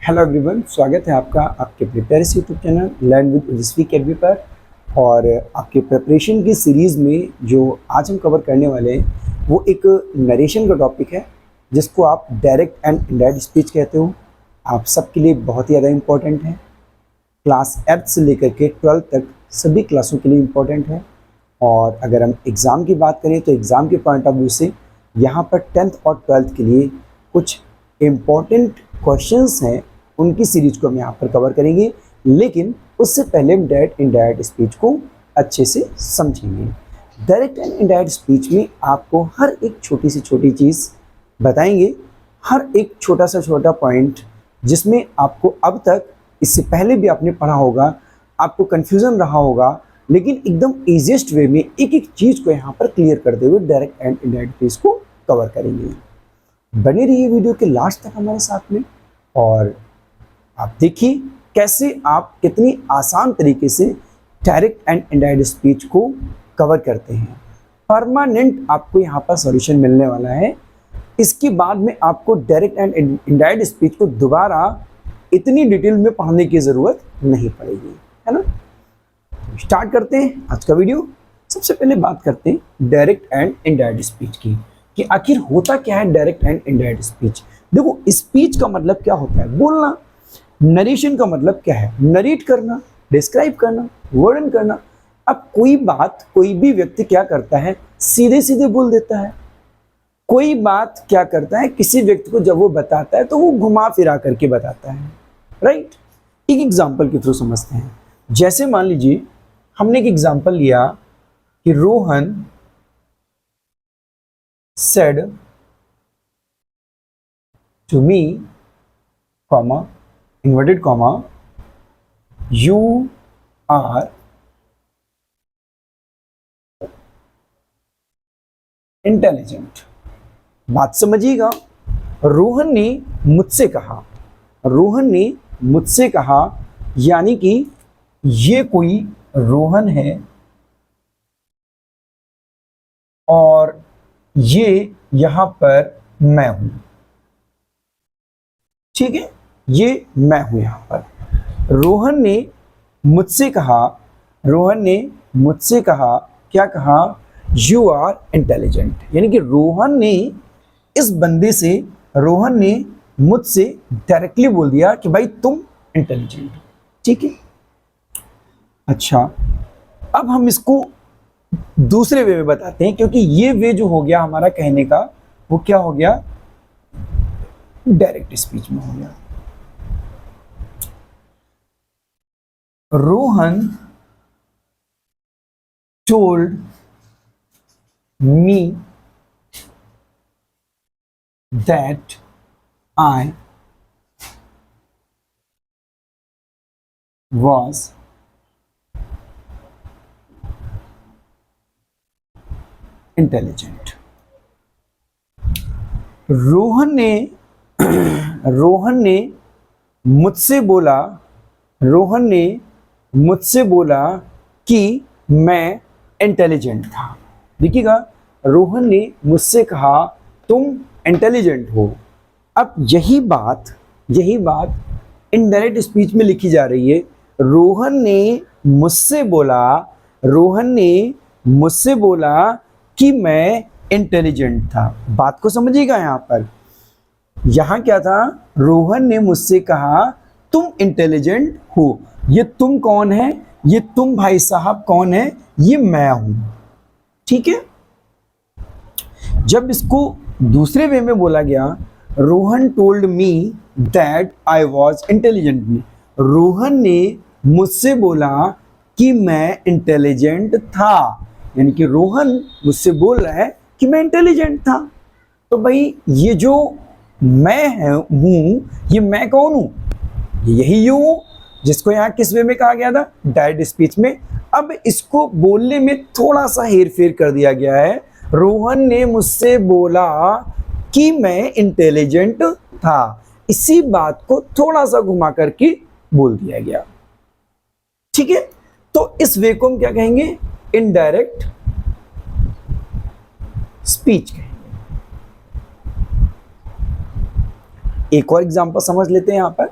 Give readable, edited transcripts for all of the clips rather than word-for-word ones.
Hello everyone, स्वागत है आपका आपके prepares YouTube channel learn with ओजस्वी अकेडमी पर। और आपके प्रिपरेशन की सीरीज़ में जो आज हम कवर करने वाले हैं वो एक नरेशन का टॉपिक है, जिसको आप डायरेक्ट एंड इनडायरेक्ट स्पीच कहते हो। आप सबके लिए बहुत ही ज़्यादा इम्पोर्टेंट है। क्लास 8 से लेकर के 12 तक सभी क्लासों के लिए इम्पोर्टेंट है। और अगर हम एग्ज़ाम की बात करें तो एग्ज़ाम के पॉइंट ऑफ व्यू से यहाँ पर 10th और 12th के लिए कुछ इम्पॉर्टेंट क्वेश्चंस हैं, उनकी सीरीज को हम यहाँ पर कवर करेंगे। लेकिन उससे पहले हम डायरेक्ट इनडायरेक्ट स्पीच को अच्छे से समझेंगे। डायरेक्ट एंड इनडायरेक्ट स्पीच में आपको हर एक छोटी से छोटी चीज़ बताएंगे, हर एक छोटा सा छोटा पॉइंट जिसमें आपको अब तक इससे पहले भी आपने पढ़ा होगा, आपको कन्फ्यूज़न रहा होगा, लेकिन एकदम ईजिएस्ट वे में एक एक चीज़ को यहाँ पर क्लियर करते हुए डायरेक्ट एंड इनडायरेक्ट स्पीच को कवर करेंगे। बने रहिए वीडियो के लास्ट तक हमारे साथ में, और आप देखिए कैसे आप कितनी आसान तरीके से डायरेक्ट एंड इनडायरेक्ट स्पीच को कवर करते हैं। परमानेंट आपको यहाँ पर सॉल्यूशन मिलने वाला है। इसके बाद में आपको डायरेक्ट एंड इनडायरेक्ट स्पीच को दोबारा इतनी डिटेल में पढ़ने की ज़रूरत नहीं पड़ेगी, है ना। स्टार्ट करते हैं आज का वीडियो। सबसे पहले बात करते हैं डायरेक्ट एंड इनडायरेक्ट स्पीच की, कि आखिर होता क्या है डायरेक्ट एंड इनडायरेक्ट स्पीच। देखो, स्पीच का मतलब क्या होता है? बोलना। नरेशन का मतलब क्या है? नरेट करना, डिस्क्राइब करना, वर्णन करना। अब कोई बात कोई भी व्यक्ति क्या करता है, सीधे सीधे बोल देता है। कोई बात क्या करता है, किसी व्यक्ति को जब वो बताता है तो वो घुमा फिरा करके बताता है, राइट। एक एग्जाम्पल के थ्रू समझते हैं। जैसे मान लीजिए हमने एक एग्जाम्पल लिया कि Rohan said to me, comma, inverted comma, you are intelligent। बात समझिएगा। रोहन ने मुझसे कहा, रोहन ने मुझसे कहा, यानी कि ये कोई रोहन है और ये यहां पर मैं हूं, ठीक है। ये मैं हूं यहां पर। रोहन ने मुझसे कहा, रोहन ने मुझसे कहा, क्या कहा? You are intelligent. यानी कि रोहन ने इस बंदे से, रोहन ने मुझसे डायरेक्टली बोल दिया कि भाई तुम इंटेलिजेंट हो, ठीक है। अच्छा, अब हम इसको दूसरे वे में बताते हैं, क्योंकि ये वे जो हो गया हमारा कहने का, वो क्या हो गया? डायरेक्ट स्पीच में हो गया। Rohan told me that I was intelligent. Rohan ने मुझसे बोला, रोहन ने मुझसे बोला कि मैं इंटेलिजेंट था। देखिएगा, रोहन ने मुझसे कहा तुम इंटेलिजेंट हो। अब यही बात इनडायरेक्ट स्पीच में लिखी जा रही है। रोहन ने मुझसे बोला, रोहन ने मुझसे बोला कि मैं इंटेलिजेंट था। बात को समझिएगा। यहाँ पर यहाँ क्या था? रोहन ने मुझसे कहा तुम इंटेलिजेंट हो। ये तुम कौन है? ये तुम भाई साहब कौन है? ये मैं हूं, ठीक है। जब इसको दूसरे वे में बोला गया, Rohan told me that I was intelligent, Rohan ने मुझसे बोला कि मैं इंटेलिजेंट था। यानी कि रोहन मुझसे बोल रहा है कि मैं इंटेलिजेंट था। तो भाई ये जो मैं हूं, ये मैं कौन हूं? यही यू हूं, जिसको यहाँ किस वे में कहा गया था? डायरेक्ट स्पीच में। अब इसको बोलने में थोड़ा सा हेर फेर कर दिया गया है। रोहन ने मुझसे बोला कि मैं इंटेलिजेंट था। इसी बात को थोड़ा सा घुमा करके बोल दिया गया, ठीक है। तो इस वे को हम क्या कहेंगे? इनडायरेक्ट स्पीच कहेंगे। एक और एग्जांपल समझ लेते हैं यहां पर।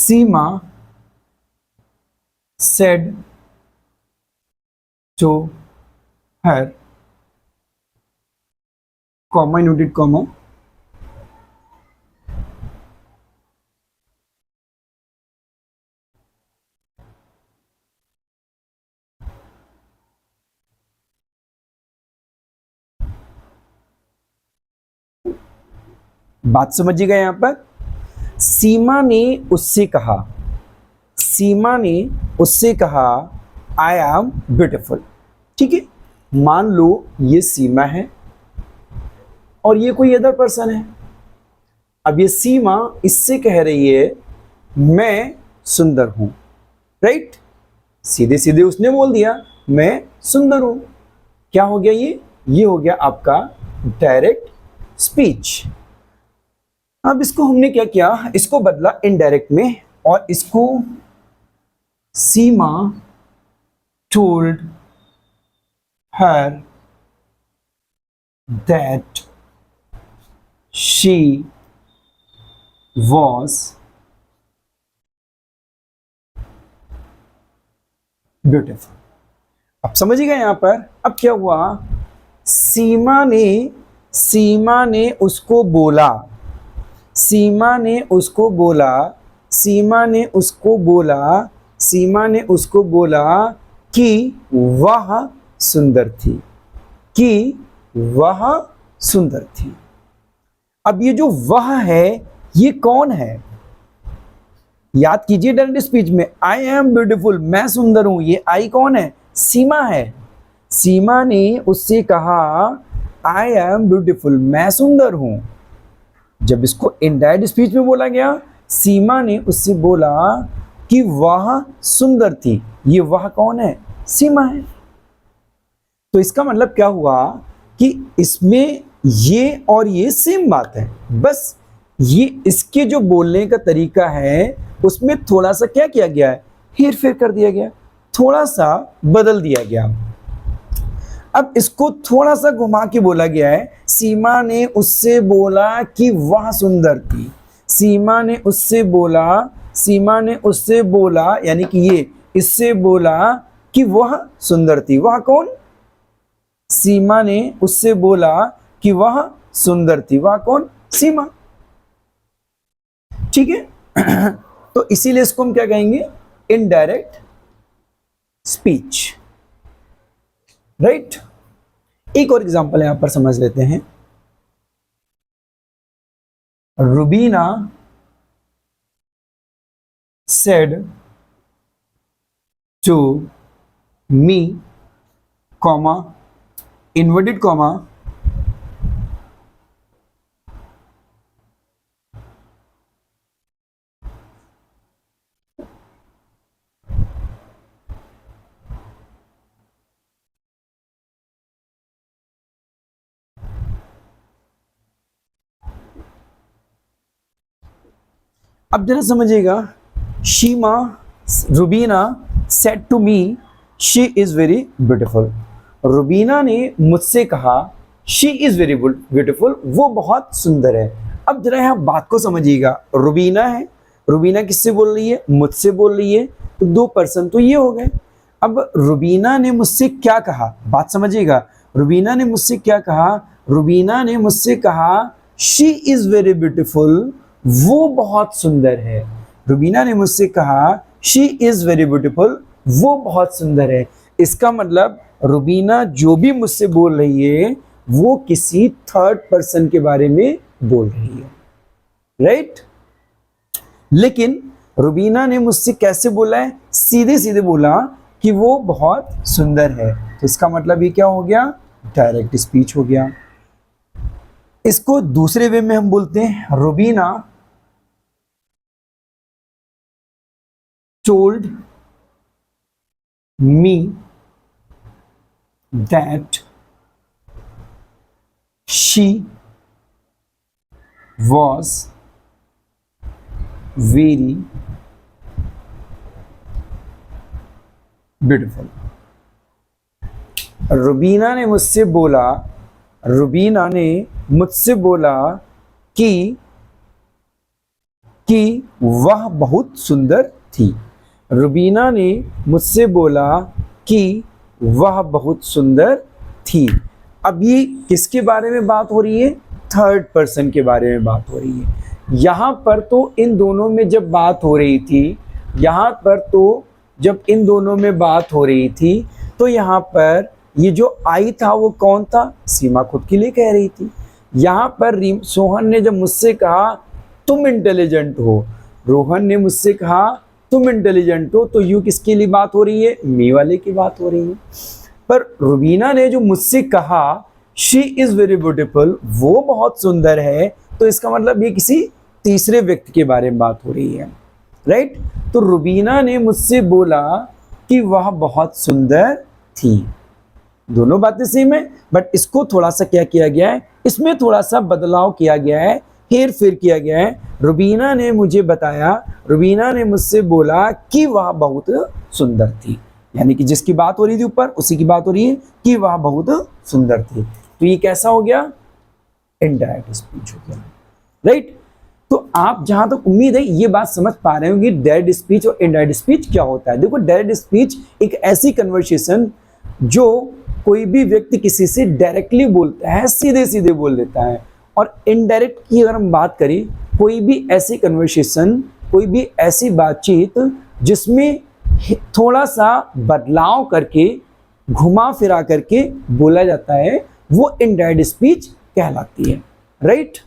सीमा said to her, comma inverted comma, बात समझिएगा यहां पर। सीमा ने उससे कहा, सीमा ने उससे कहा आई एम ब्यूटिफुल। ठीक है, मान लो ये सीमा है और ये कोई अदर पर्सन है। अब ये सीमा इससे कह रही है मैं सुंदर हूं, राइट। सीधे सीधे उसने बोल दिया मैं सुंदर हूं। क्या हो गया ये हो गया आपका डायरेक्ट स्पीच। अब इसको हमने क्या किया, इसको बदला इनडायरेक्ट में और इसको सीमा told her that she was beautiful। अब समझिएगा यहां पर। अब क्या हुआ, सीमा ने उसको बोला, सीमा ने उसको बोला, सीमा ने उसको बोला, सीमा ने उसको बोला कि वह सुंदर थी, कि वह सुंदर थी। अब ये जो वह है ये कौन है, याद कीजिए डायरेक्ट स्पीच में आई एम ब्यूटीफुल, मैं सुंदर हूं, ये आई कौन है, सीमा है। सीमा ने उससे कहा आई एम ब्यूटीफुल, मैं सुंदर हूं। जब इसको इनडायरेक्ट स्पीच में बोला गया, सीमा ने उससे बोला कि वह सुंदर थी, ये वह कौन है, सीमा है। तो इसका मतलब क्या हुआ कि इसमें ये और ये सेम बात है, बस ये इसके जो बोलने का तरीका है उसमें थोड़ा सा क्या किया गया है, हेर फेर कर दिया गया, थोड़ा सा बदल दिया गया। अब इसको थोड़ा सा घुमा के बोला गया है, सीमा ने उससे बोला कि वह सुंदर थी, सीमा ने उससे बोला, सीमा ने उससे बोला यानी कि ये इससे बोला कि वह सुंदर थी। वह कौन, सीमा ने उससे बोला कि वह सुंदर थी, वह कौन, सीमा। ठीक है तो इसीलिए इसको हम क्या कहेंगे, इनडायरेक्ट स्पीच, राइट। एक और एग्जांपल यहां पर समझ लेते हैं। Rubina said to me, comma, inverted comma, अब जरा समझिएगा, शीमा Rubina said to me she is very beautiful. Rubina ने मुझसे कहा शी इज वेरी ब्यूटीफुल, वो बहुत सुंदर है। अब जरा यहाँ बात को समझिएगा, रुबीना है, रुबीना किससे बोल रही है, मुझसे बोल रही है, तो दो पर्सन तो ये हो गए। अब रुबीना ने मुझसे क्या कहा, बात समझिएगा, रुबीना ने मुझसे क्या कहा, रुबीना ने मुझसे कहा शी इज वेरी ब्यूटीफुल, वो बहुत सुंदर है। रुबीना ने मुझसे कहा शी इज वेरी ब्यूटीफुल, वो बहुत सुंदर है। इसका मतलब रुबीना जो भी मुझसे बोल रही है वो किसी थर्ड पर्सन के बारे में बोल रही है, राइट। लेकिन रुबीना ने मुझसे कैसे बोला है, सीधे सीधे बोला कि वो बहुत सुंदर है, तो इसका मतलब ये क्या हो गया, डायरेक्ट स्पीच हो गया। इसको दूसरे वे में हम बोलते हैं, Rubina told me that she was very beautiful। Rubina ने मुझसे बोला, रुबीना ने मुझसे बोला कि कि वह बहुत सुंदर थी। रुबीना ने मुझसे बोला कि वह बहुत सुंदर थी। अब ये किसके बारे में बात हो रही है? थर्ड पर्सन के बारे में बात हो रही है। यहाँ पर तो इन दोनों में जब बात हो रही थी, यहाँ पर तो जब इन दोनों में बात हो रही थी तो यहाँ पर ये जो आई था वो कौन था? सीमा खुद के लिए कह रही थी। यहाँ पर सोहन ने जब मुझसे कहा तुम इंटेलिजेंट हो, रोहन ने मुझसे कहा तुम इंटेलिजेंट हो, तो यू किसके लिए बात हो रही है? मी वाले की बात हो रही है। पर रुबीना ने जो मुझसे कहा शी इज वेरी ब्यूटीफुल, वो बहुत सुंदर है, तो इसका मतलब ये किसी तीसरे व्यक्ति के बारे में बात हो रही है, राइट? तो रुबीना ने मुझसे बोला कि वह बहुत सुंदर थी। दोनों बातें सेम है, बट इसको थोड़ा सा क्या किया गया है, इसमें थोड़ा सा बदलाव किया गया है, हेर फेर किया गया है। रुबीना ने मुझे बताया, रुबीना ने मुझसे बोला कि वह बहुत सुंदर थी, यानी कि जिसकी बात हो रही थी ऊपर उसी की बात हो रही है कि वह बहुत सुंदर थी। तो ये कैसा हो गया? इनडायरेक्ट स्पीच हो गया, राइट? तो आप जहां तक उम्मीद है ये बात समझ पा रहे होंगे डायरेक्ट स्पीच और इनडायरेक्ट स्पीच क्या होता है। देखो, डायरेक्ट स्पीच एक ऐसी कन्वर्सेशन जो कोई भी व्यक्ति किसी से डायरेक्टली बोलता है, सीधे सीधे बोल देता है। और इनडायरेक्ट की अगर हम बात करें, कोई भी ऐसी कन्वर्सेशन, कोई भी ऐसी बातचीत जिसमें थोड़ा सा बदलाव करके, घुमा फिरा करके बोला जाता है, वो इनडायरेक्ट स्पीच कहलाती है, राइट?